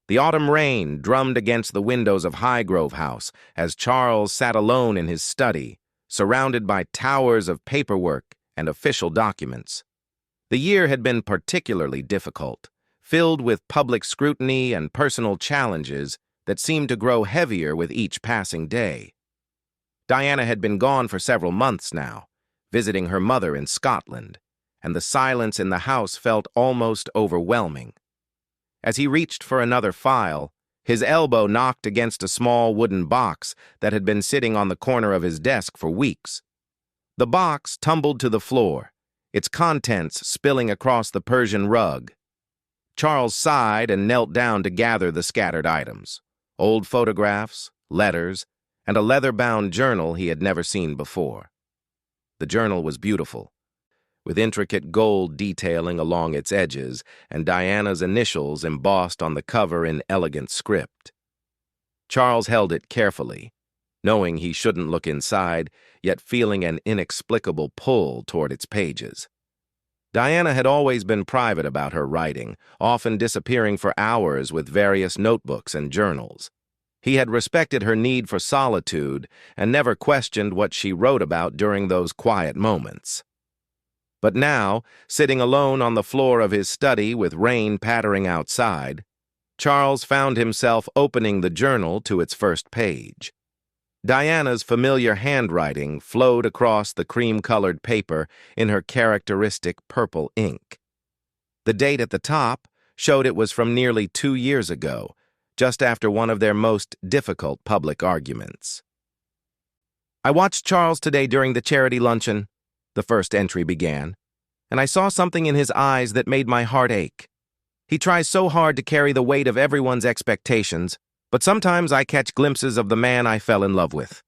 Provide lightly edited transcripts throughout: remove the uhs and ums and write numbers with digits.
The autumn rain drummed against the windows of Highgrove House as Charles sat alone in his study, surrounded by towers of paperwork and official documents. The year had been particularly difficult, filled with public scrutiny and personal challenges that seemed to grow heavier with each passing day. Diana had been gone for several months now, visiting her mother in Scotland, and the silence in the house felt almost overwhelming. As he reached for another file, his elbow knocked against a small wooden box that had been sitting on the corner of his desk for weeks. The box tumbled to the floor, its contents spilling across the Persian rug. Charles sighed and knelt down to gather the scattered items: old photographs, letters, and a leather-bound journal he had never seen before. The journal was beautiful, with intricate gold detailing along its edges and Diana's initials embossed on the cover in elegant script. Charles held it carefully, knowing he shouldn't look inside, yet feeling an inexplicable pull toward its pages. Diana had always been private about her writing, often disappearing for hours with various notebooks and journals. He had respected her need for solitude and never questioned what she wrote about during those quiet moments. But now, sitting alone on the floor of his study with rain pattering outside, Charles found himself opening the journal to its first page. Diana's familiar handwriting flowed across the cream-colored paper in her characteristic purple ink. The date at the top showed it was from nearly 2 years ago, just after one of their most difficult public arguments. "I watched Charles today during the charity luncheon," the first entry began, "and I saw something in his eyes that made my heart ache. He tries so hard to carry the weight of everyone's expectations, but sometimes I catch glimpses of the man I fell in love with,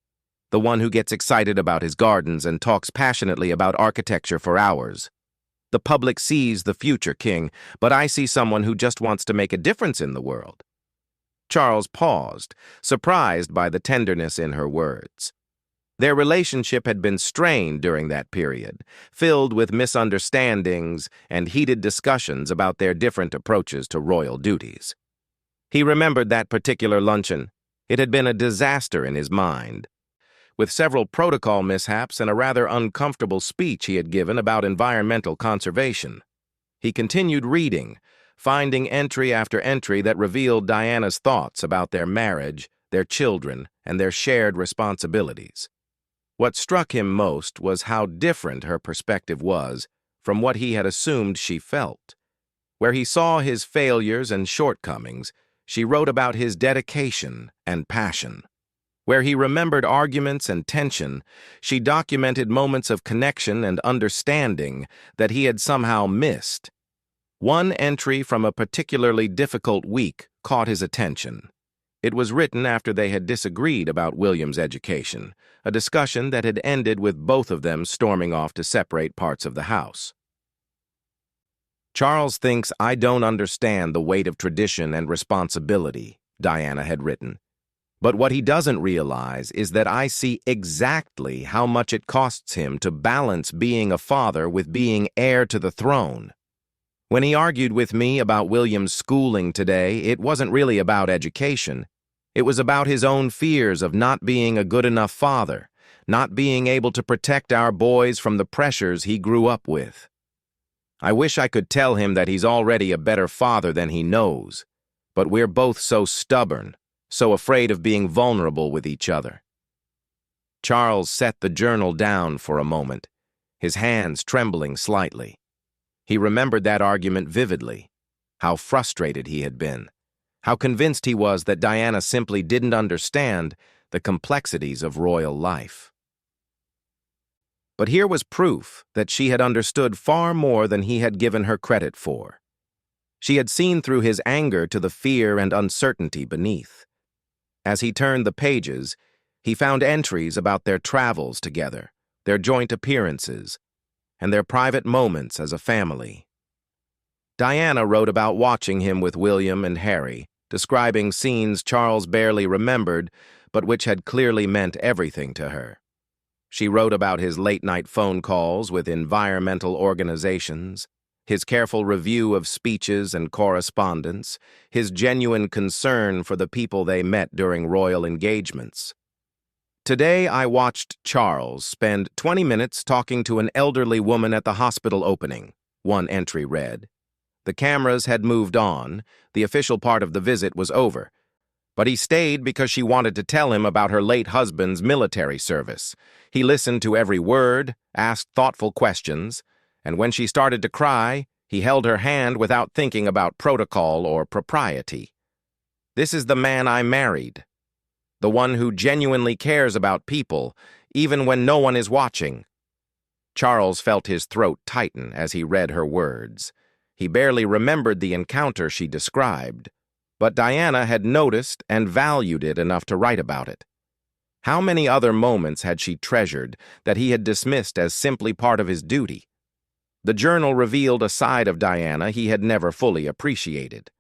the one who gets excited about his gardens and talks passionately about architecture for hours. The public sees the future king, but I see someone who just wants to make a difference in the world." Charles paused, surprised by the tenderness in her words. Their relationship had been strained during that period, filled with misunderstandings and heated discussions about their different approaches to royal duties. He remembered that particular luncheon. It had been a disaster in his mind, with several protocol mishaps and a rather uncomfortable speech he had given about environmental conservation. He continued reading, finding entry after entry that revealed Diana's thoughts about their marriage, their children, and their shared responsibilities. What struck him most was how different her perspective was from what he had assumed she felt. Where he saw his failures and shortcomings, she wrote about his dedication and passion. Where he remembered arguments and tension, she documented moments of connection and understanding that he had somehow missed. One entry from a particularly difficult week caught his attention. It was written after they had disagreed about William's education, a discussion that had ended with both of them storming off to separate parts of the house. "Charles thinks I don't understand the weight of tradition and responsibility," Diana had written. "But what he doesn't realize is that I see exactly how much it costs him to balance being a father with being heir to the throne. When he argued with me about William's schooling today, it wasn't really about education. It was about his own fears of not being a good enough father, not being able to protect our boys from the pressures he grew up with. I wish I could tell him that he's already a better father than he knows, but we're both so stubborn, so afraid of being vulnerable with each other." Charles set the journal down for a moment, his hands trembling slightly. He remembered that argument vividly, how frustrated he had been, how convinced he was that Diana simply didn't understand the complexities of royal life. But here was proof that she had understood far more than he had given her credit for. She had seen through his anger to the fear and uncertainty beneath. As he turned the pages, he found entries about their travels together, their joint appearances, and their private moments as a family. Diana wrote about watching him with William and Harry, describing scenes Charles barely remembered, but which had clearly meant everything to her. She wrote about his late-night phone calls with environmental organizations, his careful review of speeches and correspondence, his genuine concern for the people they met during royal engagements. Today, I watched Charles spend 20 minutes talking to an elderly woman at the hospital opening, one entry read. The cameras had moved on, the official part of the visit was over, but he stayed because she wanted to tell him about her late husband's military service. He listened to every word, asked thoughtful questions, and when she started to cry, he held her hand without thinking about protocol or propriety. This is the man I married, the one who genuinely cares about people, even when no one is watching. Charles felt his throat tighten as he read her words. He barely remembered the encounter she described, but Diana had noticed and valued it enough to write about it. How many other moments had she treasured that he had dismissed as simply part of his duty? The journal revealed a side of Diana he had never fully appreciated.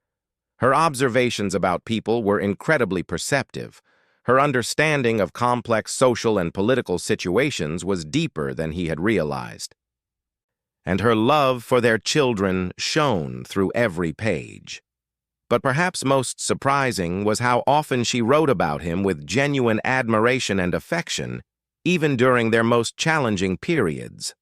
Her observations about people were incredibly perceptive. Her understanding of complex social and political situations was deeper than he had realized. And her love for their children shone through every page. But perhaps most surprising was how often she wrote about him with genuine admiration and affection, even during their most challenging periods.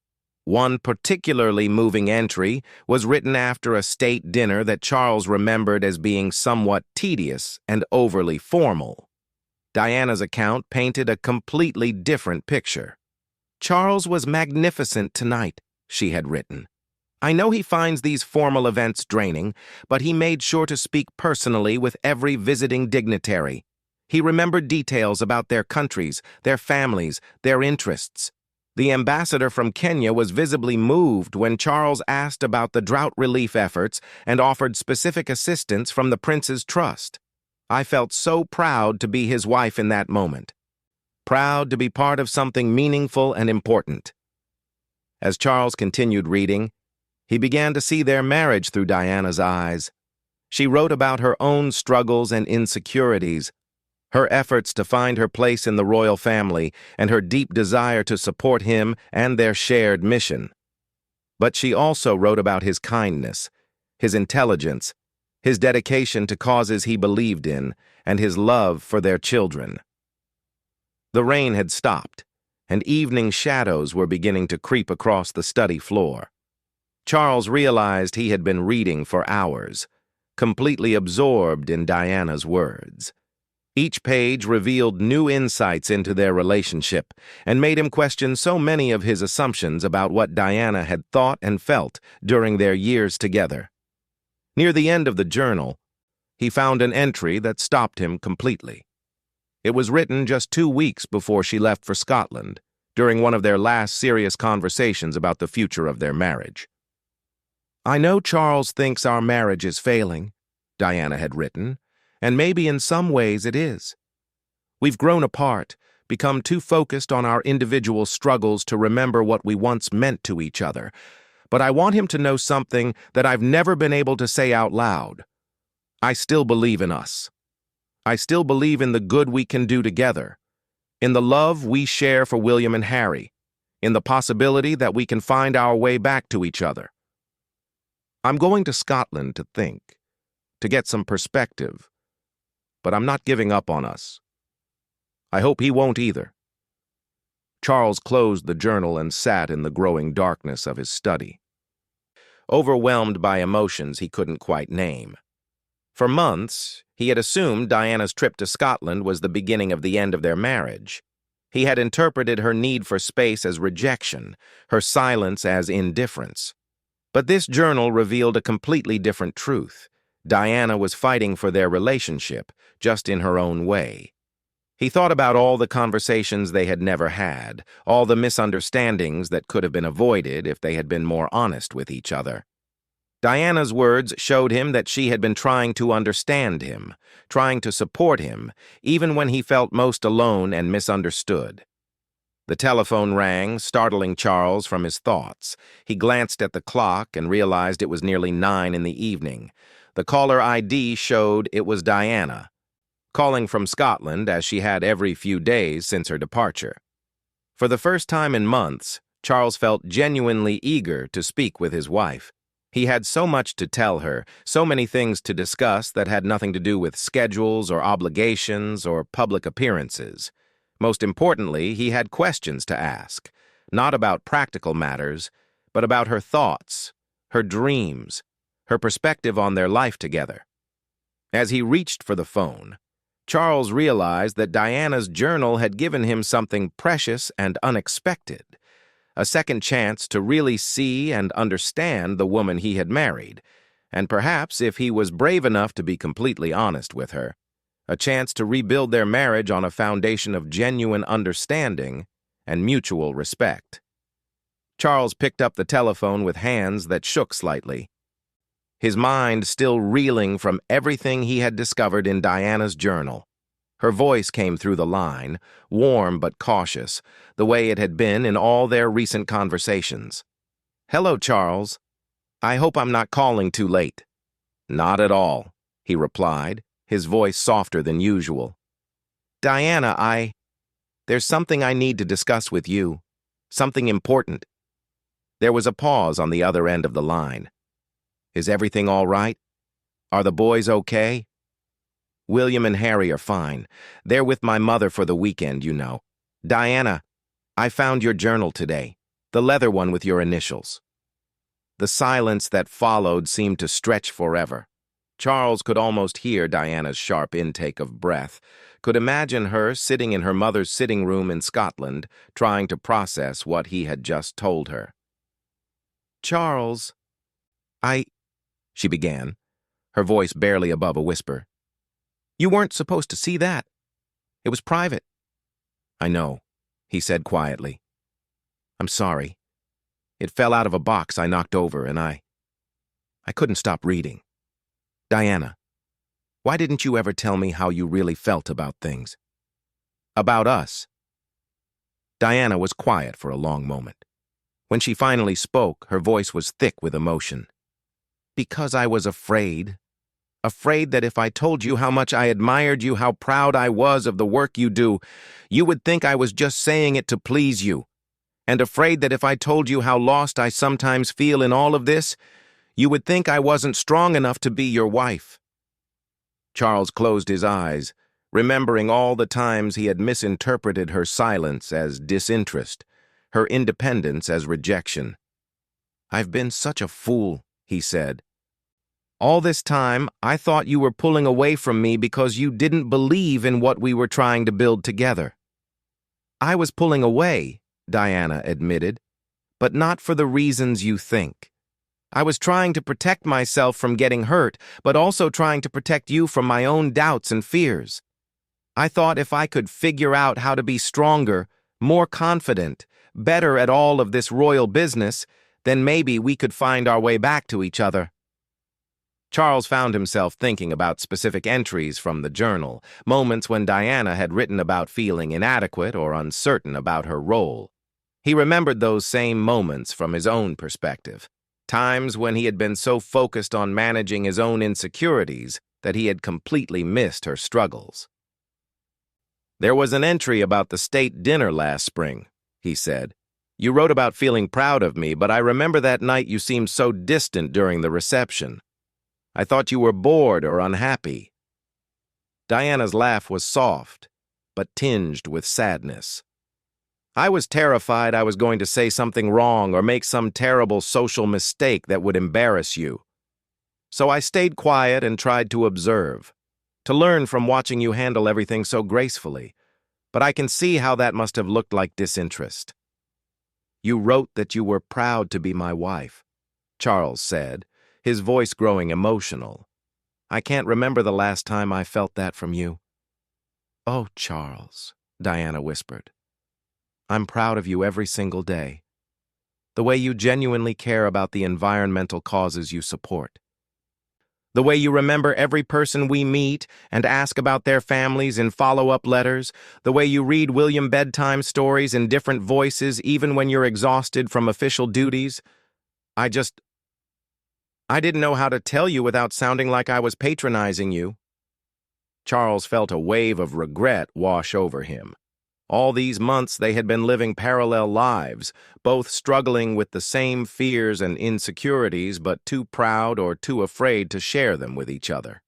One particularly moving entry was written after a state dinner that Charles remembered as being somewhat tedious and overly formal. Diana's account painted a completely different picture. "Charles was magnificent tonight," she had written. "I know he finds these formal events draining, but he made sure to speak personally with every visiting dignitary. He remembered details about their countries, their families, their interests. The ambassador from Kenya was visibly moved when Charles asked about the drought relief efforts and offered specific assistance from the prince's trust. I felt so proud to be his wife in that moment. Proud to be part of something meaningful and important." As Charles continued reading, he began to see their marriage through Diana's eyes. She wrote about her own struggles and insecurities, her efforts to find her place in the royal family, and her deep desire to support him and their shared mission. But she also wrote about his kindness, his intelligence, his dedication to causes he believed in, and his love for their children. The rain had stopped, and evening shadows were beginning to creep across the study floor. Charles realized he had been reading for hours, completely absorbed in Diana's words. Each page revealed new insights into their relationship and made him question so many of his assumptions about what Diana had thought and felt during their years together. Near the end of the journal, he found an entry that stopped him completely. It was written just 2 weeks before she left for Scotland, during one of their last serious conversations about the future of their marriage. "I know Charles thinks our marriage is failing," Diana had written, "and maybe in some ways it is. We've grown apart, become too focused on our individual struggles to remember what we once meant to each other. But I want him to know something that I've never been able to say out loud. I still believe in us. I still believe in the good we can do together, in the love we share for William and Harry, in the possibility that we can find our way back to each other. I'm going to Scotland to think, to get some perspective, but I'm not giving up on us. I hope he won't either." Charles closed the journal and sat in the growing darkness of his study, overwhelmed by emotions he couldn't quite name. For months, he had assumed Diana's trip to Scotland was the beginning of the end of their marriage. He had interpreted her need for space as rejection, her silence as indifference. But this journal revealed a completely different truth. Diana was fighting for their relationship, just in her own way. He thought about all the conversations they had never had, all the misunderstandings that could have been avoided if they had been more honest with each other. Diana's words showed him that she had been trying to understand him, trying to support him, even when he felt most alone and misunderstood. The telephone rang, startling Charles from his thoughts. He glanced at the clock and realized it was nearly 9 in the evening. The caller ID showed it was Diana, calling from Scotland as she had every few days since her departure. For the first time in months, Charles felt genuinely eager to speak with his wife. He had so much to tell her, so many things to discuss that had nothing to do with schedules or obligations or public appearances. Most importantly, he had questions to ask, not about practical matters, but about her thoughts, her dreams, her perspective on their life together. As he reached for the phone, Charles realized that Diana's journal had given him something precious and unexpected, a second chance to really see and understand the woman he had married, and perhaps, if he was brave enough to be completely honest with her, a chance to rebuild their marriage on a foundation of genuine understanding and mutual respect. Charles picked up the telephone with hands that shook slightly, his mind still reeling from everything he had discovered in Diana's journal. Her voice came through the line, warm but cautious, the way it had been in all their recent conversations. "Hello, Charles. I hope I'm not calling too late." "Not at all," he replied, his voice softer than usual. "Diana, there's something I need to discuss with you. Something important." There was a pause on the other end of the line. "Is everything all right? Are the boys okay?" "William and Harry are fine. They're with my mother for the weekend, you know. Diana, I found your journal today, the leather one with your initials." The silence that followed seemed to stretch forever. Charles could almost hear Diana's sharp intake of breath, could imagine her sitting in her mother's sitting room in Scotland, trying to process what he had just told her. "Charles, she began, her voice barely above a whisper. "You weren't supposed to see that. It was private." "I know," he said quietly. "I'm sorry. It fell out of a box I knocked over, and I couldn't stop reading. Diana, why didn't you ever tell me how you really felt about things? About us?" Diana was quiet for a long moment. When she finally spoke, her voice was thick with emotion. "Because I was afraid. Afraid that if I told you how much I admired you, how proud I was of the work you do, you would think I was just saying it to please you. And afraid that if I told you how lost I sometimes feel in all of this, you would think I wasn't strong enough to be your wife." Charles closed his eyes, remembering all the times he had misinterpreted her silence as disinterest, her independence as rejection. "I've been such a fool," he said. "All this time, I thought you were pulling away from me because you didn't believe in what we were trying to build together." "I was pulling away," Diana admitted, "but not for the reasons you think. I was trying to protect myself from getting hurt, but also trying to protect you from my own doubts and fears. I thought if I could figure out how to be stronger, more confident, better at all of this royal business, then maybe we could find our way back to each other." Charles found himself thinking about specific entries from the journal, moments when Diana had written about feeling inadequate or uncertain about her role. He remembered those same moments from his own perspective, times when he had been so focused on managing his own insecurities that he had completely missed her struggles. "There was an entry about the state dinner last spring," he said. "You wrote about feeling proud of me, but I remember that night you seemed so distant during the reception. I thought you were bored or unhappy." Diana's laugh was soft, but tinged with sadness. "I was terrified I was going to say something wrong or make some terrible social mistake that would embarrass you. So I stayed quiet and tried to observe, to learn from watching you handle everything so gracefully. But I can see how that must have looked like disinterest." "You wrote that you were proud to be my wife," Charles said, his voice growing emotional. "I can't remember the last time I felt that from you." "Oh, Charles," Diana whispered. "I'm proud of you every single day. The way you genuinely care about the environmental causes you support. The way you remember every person we meet and ask about their families in follow-up letters. The way you read William bedtime stories in different voices even when you're exhausted from official duties. I didn't know how to tell you without sounding like I was patronizing you." Charles felt a wave of regret wash over him. All these months they had been living parallel lives, both struggling with the same fears and insecurities, but too proud or too afraid to share them with each other.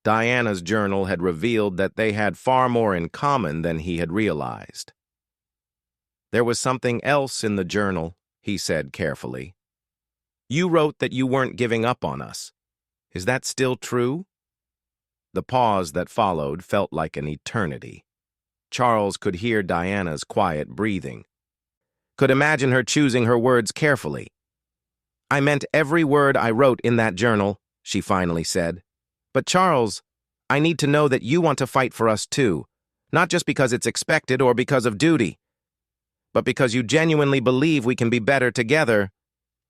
Diana's journal had revealed that they had far more in common than he had realized. "There was something else in the journal," he said carefully. "You wrote that you weren't giving up on us. Is that still true?" The pause that followed felt like an eternity. Charles could hear Diana's quiet breathing, could imagine her choosing her words carefully. "I meant every word I wrote in that journal," she finally said. "But Charles, I need to know that you want to fight for us too, not just because it's expected or because of duty, but because you genuinely believe we can be better together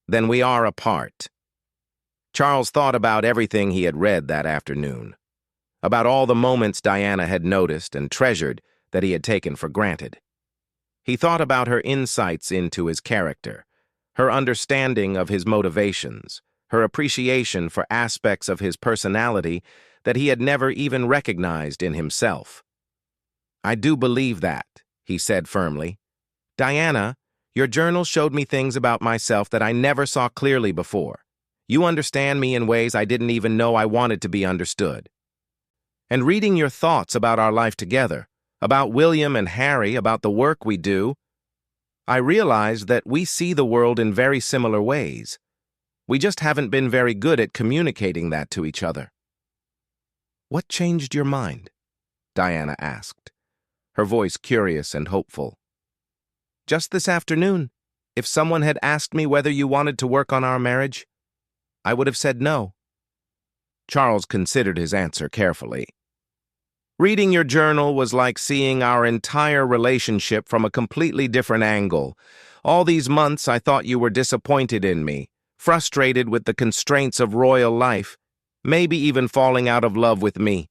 than we are apart." Charles thought about everything he had read that afternoon, about all the moments Diana had noticed and treasured that he had taken for granted. He thought about her insights into his character, her understanding of his motivations, her appreciation for aspects of his personality that he had never even recognized in himself. "I do believe that," he said firmly. "Diana, your journal showed me things about myself that I never saw clearly before. You understand me in ways I didn't even know I wanted to be understood. And reading your thoughts about our life together, about William and Harry, about the work we do, I realized that we see the world in very similar ways. We just haven't been very good at communicating that to each other." "What changed your mind?" Diana asked, her voice curious and hopeful. "Just this afternoon, if someone had asked me whether you wanted to work on our marriage, I would have said no." Charles considered his answer carefully. "Reading your journal was like seeing our entire relationship from a completely different angle. All these months I thought you were disappointed in me, frustrated with the constraints of royal life, maybe even falling out of love with me.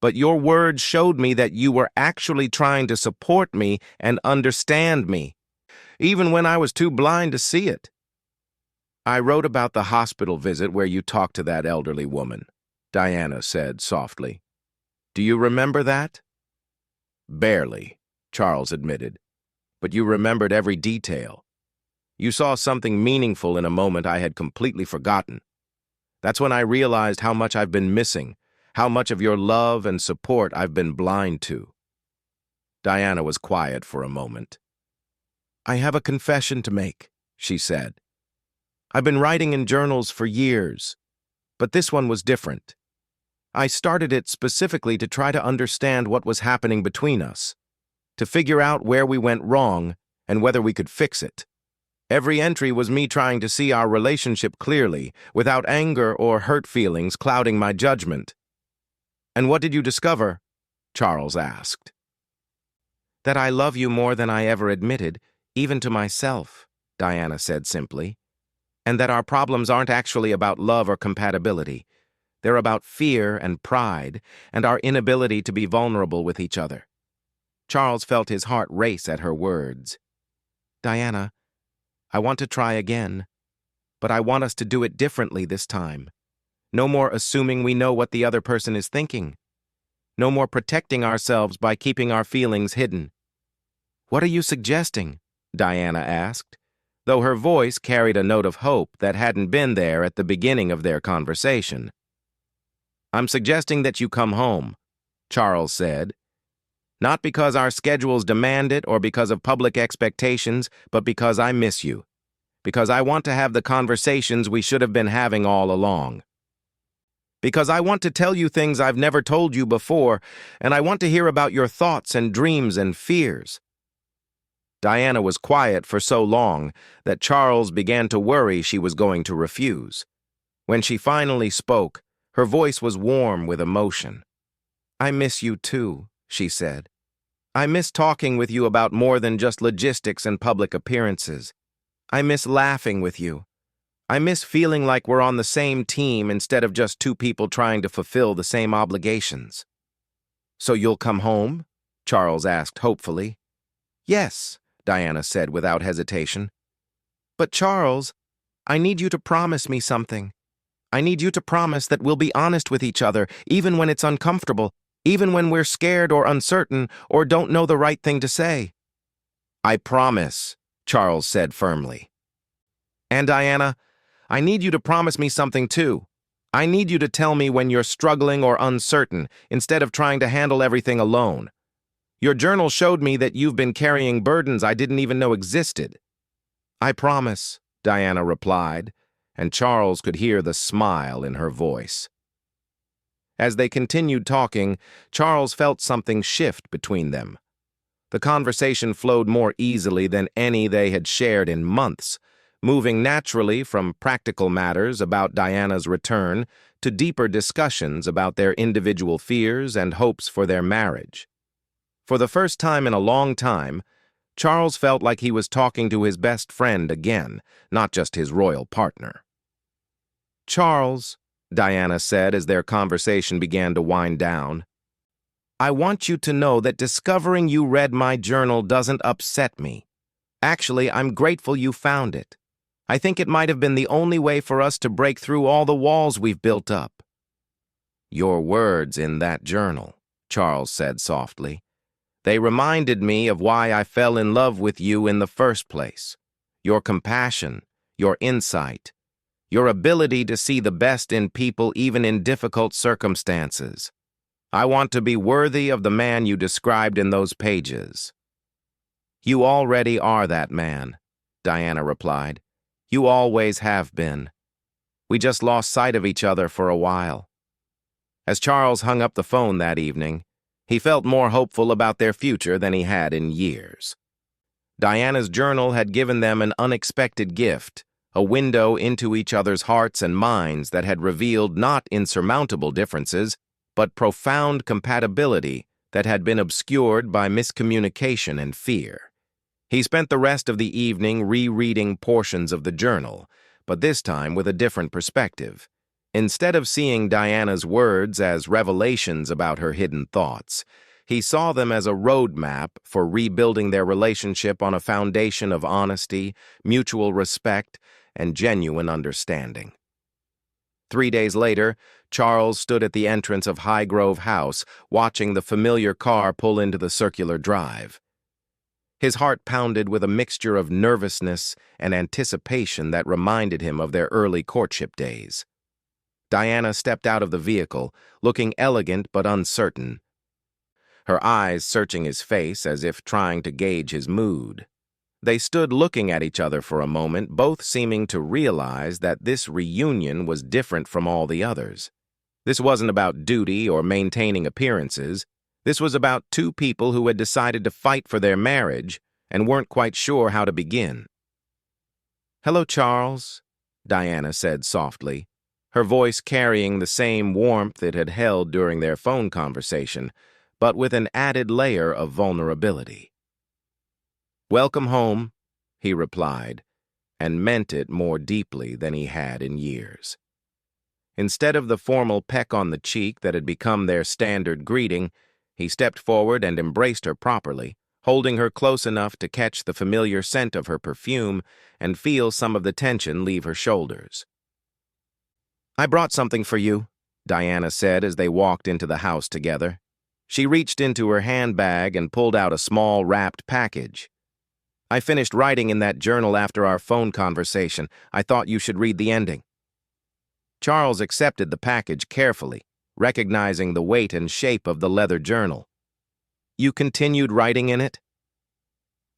But your words showed me that you were actually trying to support me and understand me, even when I was too blind to see it." "I wrote about the hospital visit where you talked to that elderly woman," Diana said softly. "Do you remember that?" "Barely," Charles admitted. "But you remembered every detail. You saw something meaningful in a moment I had completely forgotten. That's when I realized how much I've been missing, how much of your love and support I've been blind to." Diana was quiet for a moment. "I have a confession to make," she said. "I've been writing in journals for years, but this one was different. I started it specifically to try to understand what was happening between us, to figure out where we went wrong and whether we could fix it. Every entry was me trying to see our relationship clearly, without anger or hurt feelings clouding my judgment." "And what did you discover?" Charles asked. "That I love you more than I ever admitted, even to myself," Diana said simply. "And that our problems aren't actually about love or compatibility. They're about fear and pride, and our inability to be vulnerable with each other." Charles felt his heart race at her words. "Diana, I want to try again, but I want us to do it differently this time. No more assuming we know what the other person is thinking. No more protecting ourselves by keeping our feelings hidden." "What are you suggesting?" Diana asked, though her voice carried a note of hope that hadn't been there at the beginning of their conversation. "I'm suggesting that you come home," Charles said. "Not because our schedules demand it or because of public expectations, but because I miss you. Because I want to have the conversations we should have been having all along. Because I want to tell you things I've never told you before, and I want to hear about your thoughts and dreams and fears." Diana was quiet for so long that Charles began to worry she was going to refuse. When she finally spoke, her voice was warm with emotion. "I miss you too," she said. "I miss talking with you about more than just logistics and public appearances. I miss laughing with you. I miss feeling like we're on the same team instead of just two people trying to fulfill the same obligations." "So you'll come home?" Charles asked hopefully. "Yes," Diana said without hesitation. "But Charles, I need you to promise me something. I need you to promise that we'll be honest with each other, even when it's uncomfortable. even when we're scared or uncertain or don't know the right thing to say. I promise, Charles said firmly. And Diana, I need you to promise me something too. I need you to tell me when you're struggling or uncertain instead of trying to handle everything alone. Your journal showed me that you've been carrying burdens I didn't even know existed. I promise, Diana replied, and Charles could hear the smile in her voice. As they continued talking, Charles felt something shift between them. The conversation flowed more easily than any they had shared in months, moving naturally from practical matters about Diana's return to deeper discussions about their individual fears and hopes for their marriage. For the first time in a long time, Charles felt like he was talking to his best friend again, not just his royal partner. Charles, Diana said as their conversation began to wind down, I want you to know that discovering you read my journal doesn't upset me. Actually, I'm grateful you found it. I think it might have been the only way for us to break through all the walls we've built up. Your words in that journal, Charles said softly. They reminded me of why I fell in love with you in the first place. Your compassion, your insight, your ability to see the best in people even in difficult circumstances. I want to be worthy of the man you described in those pages. You already are that man, Diana replied. You always have been. We just lost sight of each other for a while. As Charles hung up the phone that evening, he felt more hopeful about their future than he had in years. Diana's journal had given them an unexpected gift, a window into each other's hearts and minds that had revealed not insurmountable differences, but profound compatibility that had been obscured by miscommunication and fear. He spent the rest of the evening rereading portions of the journal, but this time with a different perspective. Instead of seeing Diana's words as revelations about her hidden thoughts, he saw them as a roadmap for rebuilding their relationship on a foundation of honesty, mutual respect, and genuine understanding. 3 days later, Charles stood at the entrance of Highgrove House, watching the familiar car pull into the circular drive. His heart pounded with a mixture of nervousness and anticipation that reminded him of their early courtship days. Diana stepped out of the vehicle, looking elegant but uncertain, her eyes searching his face as if trying to gauge his mood. They stood looking at each other for a moment, both seeming to realize that this reunion was different from all the others. This wasn't about duty or maintaining appearances. This was about two people who had decided to fight for their marriage and weren't quite sure how to begin. "Hello, Charles," Diana said softly, her voice carrying the same warmth it had held during their phone conversation, but with an added layer of vulnerability. "Welcome home," he replied, and meant it more deeply than he had in years. Instead of the formal peck on the cheek that had become their standard greeting, he stepped forward and embraced her properly, holding her close enough to catch the familiar scent of her perfume and feel some of the tension leave her shoulders. "I brought something for you," Diana said as they walked into the house together. She reached into her handbag and pulled out a small wrapped package. "I finished writing in that journal after our phone conversation. I thought you should read the ending." Charles accepted the package carefully, recognizing the weight and shape of the leather journal. "You continued writing in it?"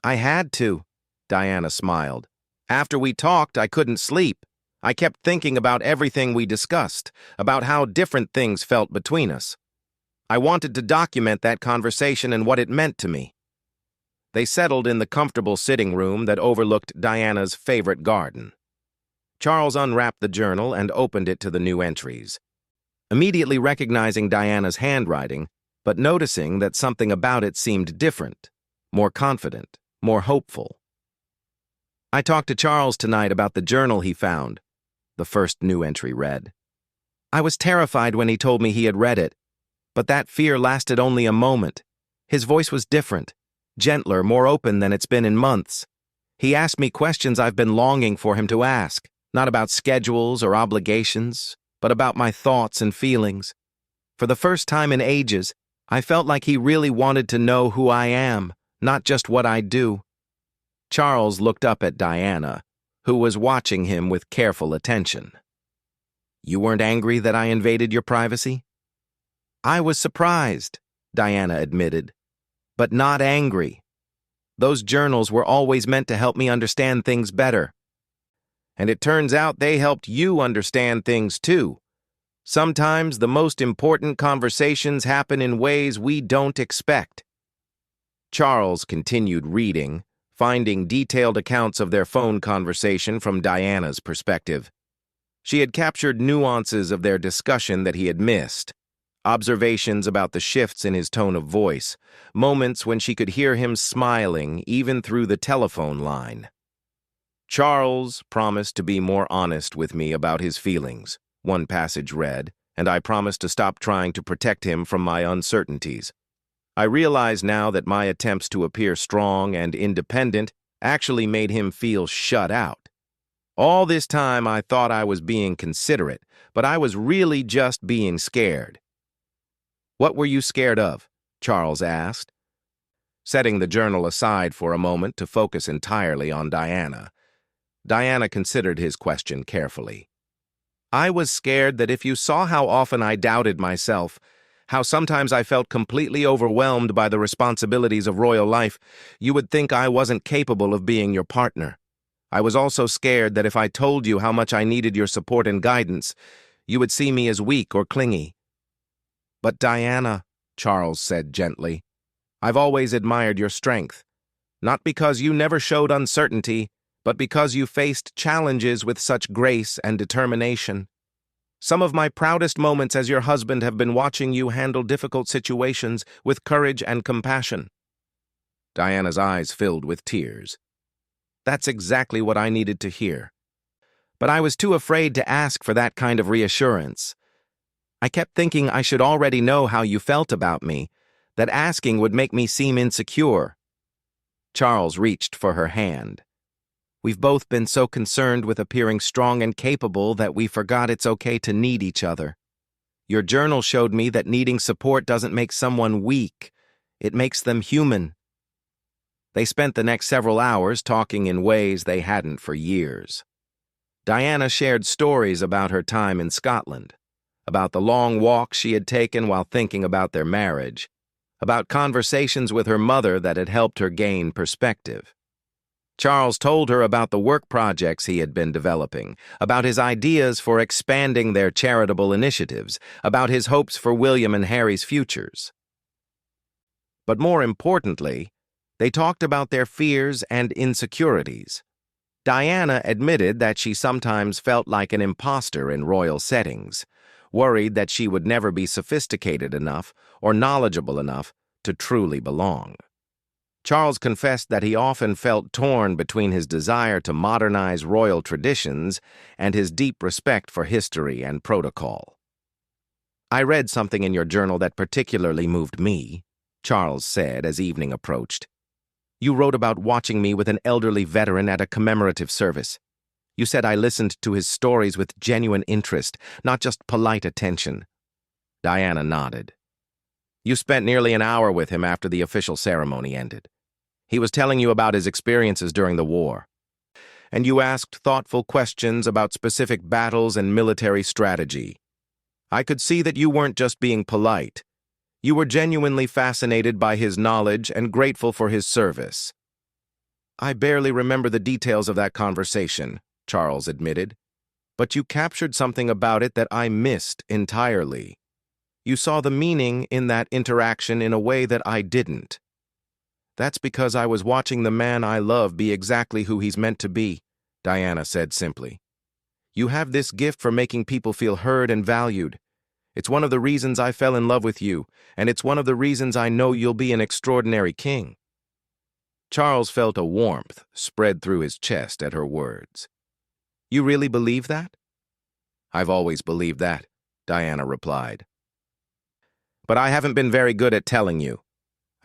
"I had to," Diana smiled. "After we talked, I couldn't sleep. I kept thinking about everything we discussed, about how different things felt between us. I wanted to document that conversation and what it meant to me." They settled in the comfortable sitting room that overlooked Diana's favorite garden. Charles unwrapped the journal and opened it to the new entries, immediately recognizing Diana's handwriting, but noticing that something about it seemed different, more confident, more hopeful. "I talked to Charles tonight about the journal he found," the first new entry read. "I was terrified when he told me he had read it, but that fear lasted only a moment. His voice was different, gentler, more open than it's been in months. He asked me questions I've been longing for him to ask, not about schedules or obligations, but about my thoughts and feelings. For the first time in ages, I felt like he really wanted to know who I am, not just what I do. Charles looked up at Diana, who was watching him with careful attention. You weren't angry that I invaded your privacy? I was surprised, Diana admitted, but not angry. Those journals were always meant to help me understand things better. And it turns out they helped you understand things too. Sometimes the most important conversations happen in ways we don't expect. Charles continued reading, finding detailed accounts of their phone conversation from Diana's perspective. She had captured nuances of their discussion that he had missed, observations about the shifts in his tone of voice, moments when she could hear him smiling even through the telephone line. Charles promised to be more honest with me about his feelings, one passage read, and I promised to stop trying to protect him from my uncertainties. I realize now that my attempts to appear strong and independent actually made him feel shut out. All this time I thought I was being considerate, but I was really just being scared. What were you scared of? Charles asked, setting the journal aside for a moment to focus entirely on Diana. Diana considered his question carefully. I was scared that if you saw how often I doubted myself, how sometimes I felt completely overwhelmed by the responsibilities of royal life, you would think I wasn't capable of being your partner. I was also scared that if I told you how much I needed your support and guidance, you would see me as weak or clingy. But Diana, Charles said gently, I've always admired your strength, not because you never showed uncertainty, but because you faced challenges with such grace and determination. Some of my proudest moments as your husband have been watching you handle difficult situations with courage and compassion. Diana's eyes filled with tears. That's exactly what I needed to hear. But I was too afraid to ask for that kind of reassurance. I kept thinking I should already know how you felt about me, that asking would make me seem insecure. Charles reached for her hand. We've both been so concerned with appearing strong and capable that we forgot it's okay to need each other. Your journal showed me that needing support doesn't make someone weak. It makes them human. They spent the next several hours talking in ways they hadn't for years. Diana shared stories about her time in Scotland, about the long walks she had taken while thinking about their marriage, about conversations with her mother that had helped her gain perspective. Charles told her about the work projects he had been developing, about his ideas for expanding their charitable initiatives, about his hopes for William and Harry's futures. But more importantly, they talked about their fears and insecurities. Diana admitted that she sometimes felt like an imposter in royal settings, worried that she would never be sophisticated enough or knowledgeable enough to truly belong. Charles confessed that he often felt torn between his desire to modernize royal traditions and his deep respect for history and protocol. I read something in your journal that particularly moved me, Charles said as evening approached. You wrote about watching me with an elderly veteran at a commemorative service. You said I listened to his stories with genuine interest, not just polite attention. Diana nodded. You spent nearly an hour with him after the official ceremony ended. He was telling you about his experiences during the war. And you asked thoughtful questions about specific battles and military strategy. I could see that you weren't just being polite. You were genuinely fascinated by his knowledge and grateful for his service. I barely remember the details of that conversation, Charles admitted, but you captured something about it that I missed entirely. You saw the meaning in that interaction in a way that I didn't. That's because I was watching the man I love be exactly who he's meant to be, Diana said simply. You have this gift for making people feel heard and valued. It's one of the reasons I fell in love with you, and it's one of the reasons I know you'll be an extraordinary king. Charles felt a warmth spread through his chest at her words. You really believe that? I've always believed that, Diana replied. But I haven't been very good at telling you.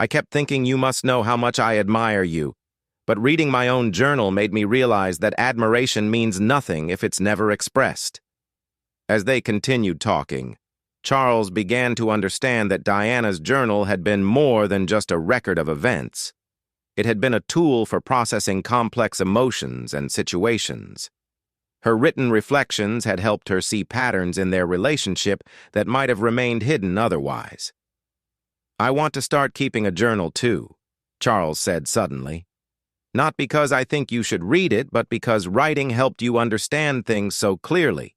I kept thinking you must know how much I admire you, but reading my own journal made me realize that admiration means nothing if it's never expressed. As they continued talking, Charles began to understand that Diana's journal had been more than just a record of events. It had been a tool for processing complex emotions and situations. Her written reflections had helped her see patterns in their relationship that might have remained hidden otherwise. "I want to start keeping a journal too," Charles said suddenly. "Not because I think you should read it, but because writing helped you understand things so clearly.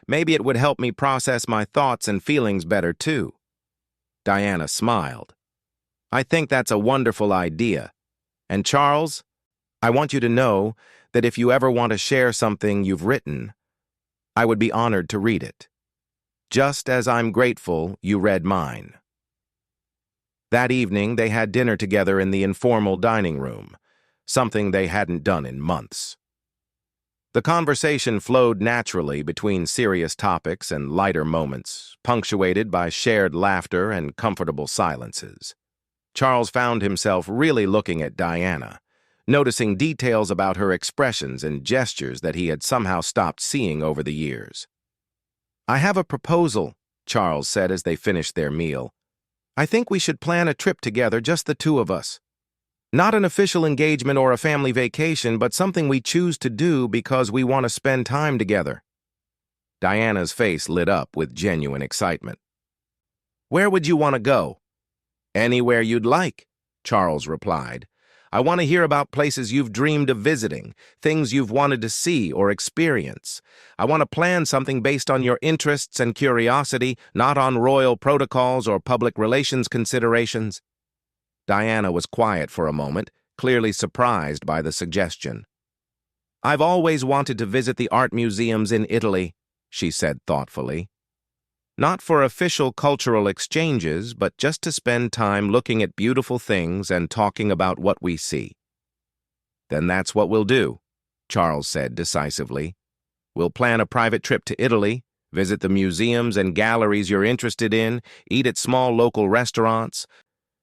Maybe it would help me process my thoughts and feelings better too." Diana smiled. "I think that's a wonderful idea. And Charles, I want you to know that if you ever want to share something you've written, I would be honored to read it. Just as I'm grateful you read mine." That evening, they had dinner together in the informal dining room, something they hadn't done in months. The conversation flowed naturally between serious topics and lighter moments, punctuated by shared laughter and comfortable silences. Charles found himself really looking at Diana, noticing details about her expressions and gestures that he had somehow stopped seeing over the years. "I have a proposal," Charles said as they finished their meal. "I think we should plan a trip together, just the two of us. Not an official engagement or a family vacation, but something we choose to do because we want to spend time together." Diana's face lit up with genuine excitement. "Where would you want to go?" "Anywhere you'd like," Charles replied. "I want to hear about places you've dreamed of visiting, things you've wanted to see or experience. I want to plan something based on your interests and curiosity, not on royal protocols or public relations considerations." Diana was quiet for a moment, clearly surprised by the suggestion. "I've always wanted to visit the art museums in Italy," she said thoughtfully. "Not for official cultural exchanges, but just to spend time looking at beautiful things and talking about what we see." "Then that's what we'll do," Charles said decisively. "We'll plan a private trip to Italy, visit the museums and galleries you're interested in, eat at small local restaurants,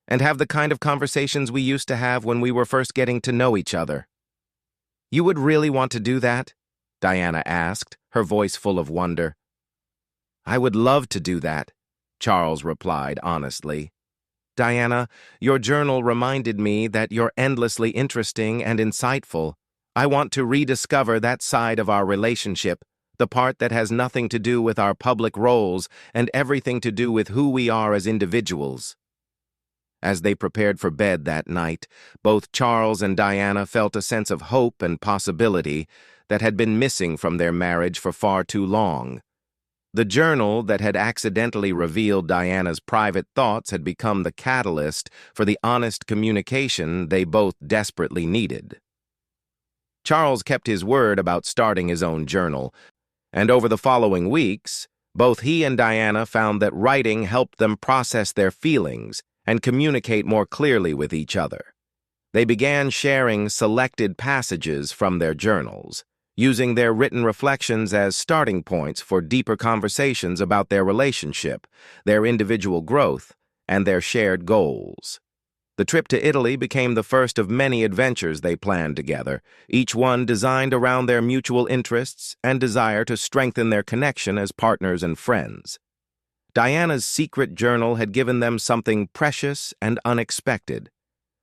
and have the kind of conversations we used to have when we were first getting to know each other." "You would really want to do that?" Diana asked, her voice full of wonder. "I would love to do that," Charles replied honestly. "Diana, your journal reminded me that you're endlessly interesting and insightful. I want to rediscover that side of our relationship, the part that has nothing to do with our public roles and everything to do with who we are as individuals." As they prepared for bed that night, both Charles and Diana felt a sense of hope and possibility that had been missing from their marriage for far too long. The journal that had accidentally revealed Diana's private thoughts had become the catalyst for the honest communication they both desperately needed. Charles kept his word about starting his own journal, and over the following weeks, both he and Diana found that writing helped them process their feelings and communicate more clearly with each other. They began sharing selected passages from their journals, using their written reflections as starting points for deeper conversations about their relationship, their individual growth, and their shared goals. The trip to Italy became the first of many adventures they planned together, each one designed around their mutual interests and desire to strengthen their connection as partners and friends. Diana's secret journal had given them something precious and unexpected,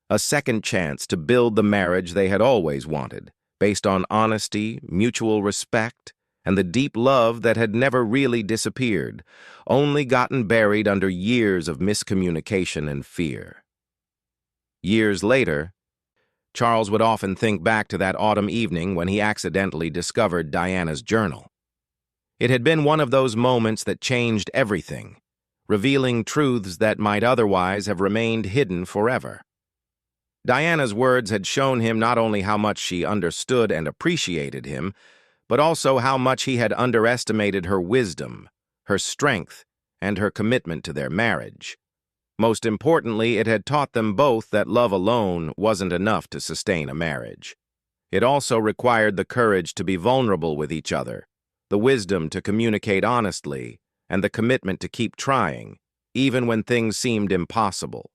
a second chance to build the marriage they had always wanted, based on honesty, mutual respect, and the deep love that had never really disappeared, only gotten buried under years of miscommunication and fear. Years later, Charles would often think back to that autumn evening when he accidentally discovered Diana's journal. It had been one of those moments that changed everything, revealing truths that might otherwise have remained hidden forever. Diana's words had shown him not only how much she understood and appreciated him, but also how much he had underestimated her wisdom, her strength, and her commitment to their marriage. Most importantly, it had taught them both that love alone wasn't enough to sustain a marriage. It also required the courage to be vulnerable with each other, the wisdom to communicate honestly, and the commitment to keep trying, even when things seemed impossible.